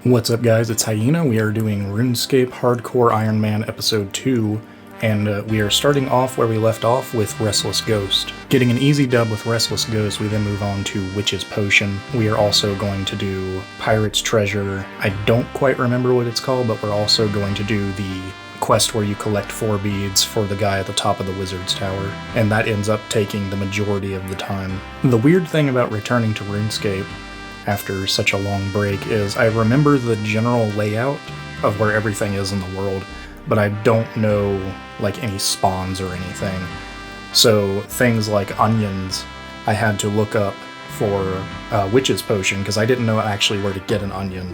What's up guys, it's Hyena. We are doing RuneScape Hardcore Iron Man Episode 2, and we are starting off where we left off with Restless Ghost. Getting an easy dub with Restless Ghost, we then move on to Witch's Potion. We are also going to do Pirate's Treasure. I don't quite remember what it's called, but we're also going to do the quest where you collect 4 beads for the guy at the top of the Wizard's Tower, and that ends up taking the majority of the time. The weird thing about returning to RuneScape after such a long break is I remember the general layout of where everything is in the world, but I don't know like any spawns or anything. So things like onions, I had to look up for Witch's Potion because I didn't know actually where to get an onion.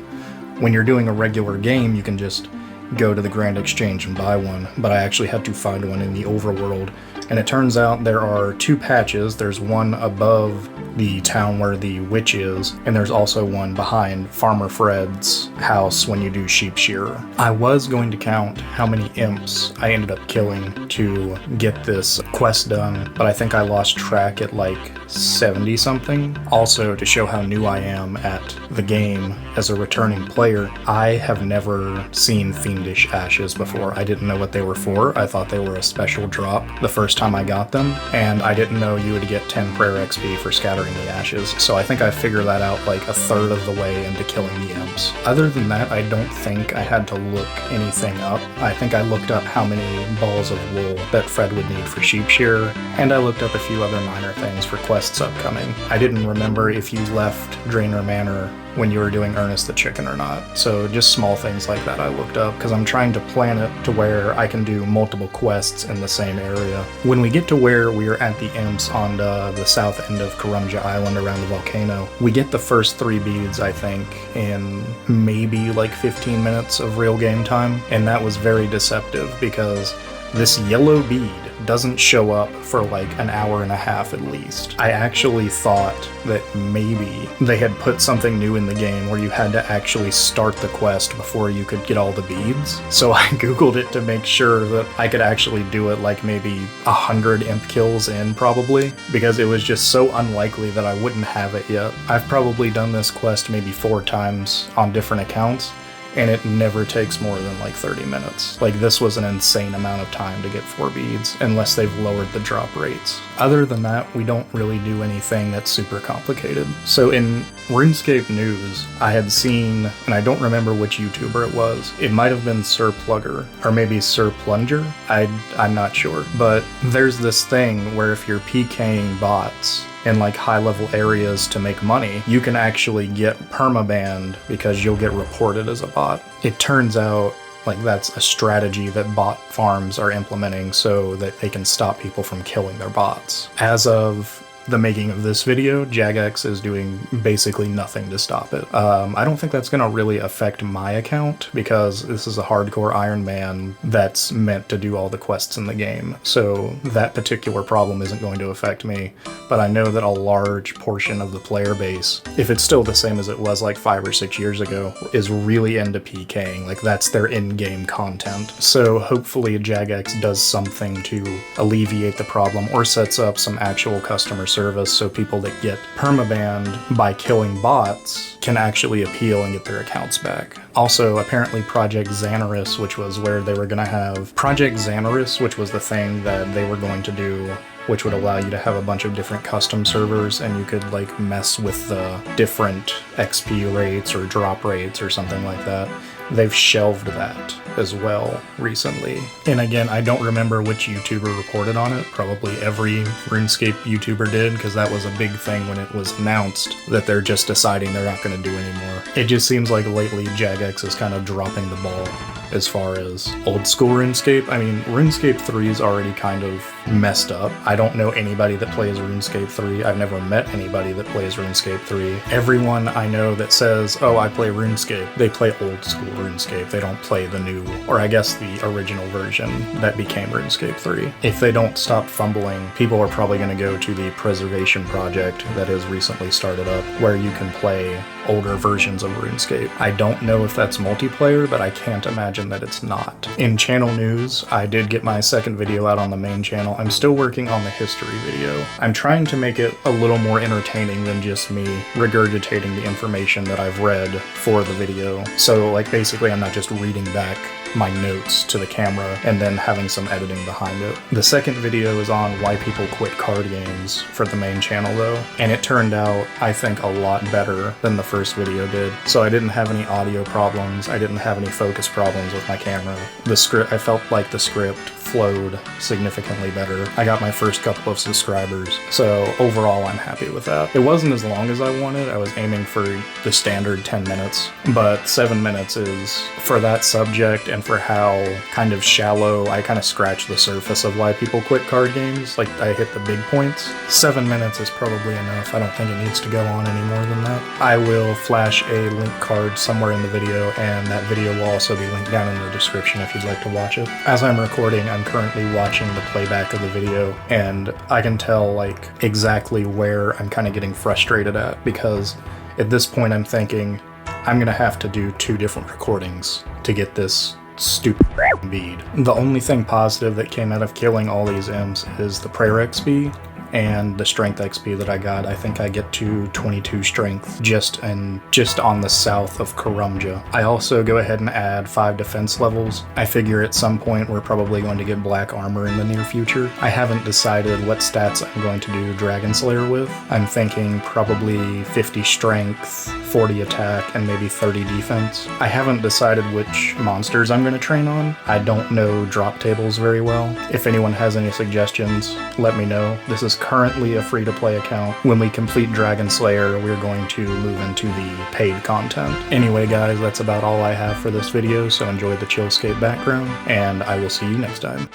When you're doing a regular game, you can just go to the Grand Exchange and buy one, but I actually had to find one in the overworld. And it turns out there are 2 patches. There's one above the town where the witch is, and there's also one behind Farmer Fred's house when you do sheep shearer. I was going to count how many imps I ended up killing to get this quest done, but I think I lost track at like 70 something. Also, to show how new I am at the game as a returning player, I have never seen Fiendish Ashes before. I didn't know what they were for. I thought they were a special drop the first time I got them, and I didn't know you would get 10 prayer XP for scattering the ashes, so I think I figured that out like a third of the way into killing the imps. Other than that, I don't think I had to look anything up. I think I looked up how many balls of wool that Fred would need for sheep shearer, and I looked up a few other minor things for quests upcoming. I didn't remember if you left Draenor Manor when you were doing Ernest the Chicken or not, so just small things like that I looked up because I'm trying to plan it to where I can do multiple quests in the same area. When we get to where we are at the imps on the south end of Karamja Island around the volcano, we get the first 3 beads, I think, in maybe like 15 minutes of real game time, and that was very deceptive because this yellow bead doesn't show up for like an hour and a half at least. I actually thought that maybe they had put something new in the game where you had to actually start the quest before you could get all the beads. So I googled it to make sure that I could actually do it like maybe 100 imp kills in probably, because it was just so unlikely that I wouldn't have it yet. I've probably done this quest maybe 4 times on different accounts, and it never takes more than like 30 minutes. Like, this was an insane amount of time to get 4 beads, unless they've lowered the drop rates. Other than that, we don't really do anything that's super complicated. So in RuneScape news, I had seen, and I don't remember which YouTuber it was, it might have been Sir Plugger, or maybe Sir Plunger, I'm not sure. But there's this thing where if you're PKing bots in like high-level areas to make money, you can actually get permabanned because you'll get reported as a bot. It turns out like that's a strategy that bot farms are implementing so that they can stop people from killing their bots. As of the making of this video, Jagex is doing basically nothing to stop it. I don't think that's going to really affect my account because this is a hardcore Iron Man that's meant to do all the quests in the game, so that particular problem isn't going to affect me. But I know that a large portion of the player base, if it's still the same as it was like 5 or 6 years ago, is really into PKing. Like, that's their in-game content. So hopefully Jagex does something to alleviate the problem or sets up some actual customer service so people that get permabanned by killing bots can actually appeal and get their accounts back. Also, apparently Project Xanaris, which was where they were going to have Project Xanaris, which was the thing that they were going to do, which would allow you to have a bunch of different custom servers, and you could like mess with the different XP rates or drop rates or something like that. They've shelved that as well recently. And again, I don't remember which YouTuber reported on it. Probably every RuneScape YouTuber did, because that was a big thing when it was announced that they're just deciding they're not going to do anymore. It just seems like lately Jagex is kind of dropping the ball as far as old school RuneScape. I mean, RuneScape 3 is already kind of messed up. I don't know anybody that plays RuneScape 3. I've never met anybody that plays RuneScape 3. Everyone I know that says, oh, I play RuneScape, they play old school RuneScape. They don't play the new, or I guess the original version that became RuneScape 3. If they don't stop fumbling, people are probably going to go to the Preservation Project that has recently started up, where you can play older versions of RuneScape. I don't know if that's multiplayer, but I can't imagine imagine that it's not. In channel news, I did get my second video out on the main channel. I'm still working on the history video. I'm trying to make it a little more entertaining than just me regurgitating the information that I've read for the video. So like basically I'm not just reading back my notes to the camera and then having some editing behind it. The second video is on why people quit card games for the main channel though, and it turned out, I think, a lot better than the first video did. So I didn't have any audio problems, I didn't have any focus problems with my camera. I felt like the script flowed significantly better. I got my first couple of subscribers, so overall I'm happy with that. It wasn't as long as I wanted. I was aiming for the standard 10 minutes, but 7 minutes is, for that subject and for how kind of shallow I kind of scratched the surface of why people quit card games, like I hit the big points. 7 minutes is probably enough. I don't think it needs to go on any more than that. I will flash a link card somewhere in the video, and that video will also be linked down in the description if you'd like to watch it. As I'm recording, I'm currently watching the playback of the video, and I can tell like exactly where I'm kind of getting frustrated at, because at this point I'm thinking I'm gonna have to do 2 different recordings to get this stupid bead. The only thing positive that came out of killing all these imps is the prayer XP and the strength XP that I got. I think I get to 22 strength just on the south of Karamja. I also go ahead and add 5 defense levels. I figure at some point we're probably going to get black armor in the near future. I haven't decided what stats I'm going to do Dragon Slayer with. I'm thinking probably 50 strength, 40 attack, and maybe 30 defense. I haven't decided which monsters I'm going to train on. I don't know drop tables very well. If anyone has any suggestions, let me know. This is currently a free-to-play account. When we complete Dragon Slayer, we're going to move into the paid content. Anyway guys, that's about all I have for this video, so enjoy the Chillscape background, and I will see you next time.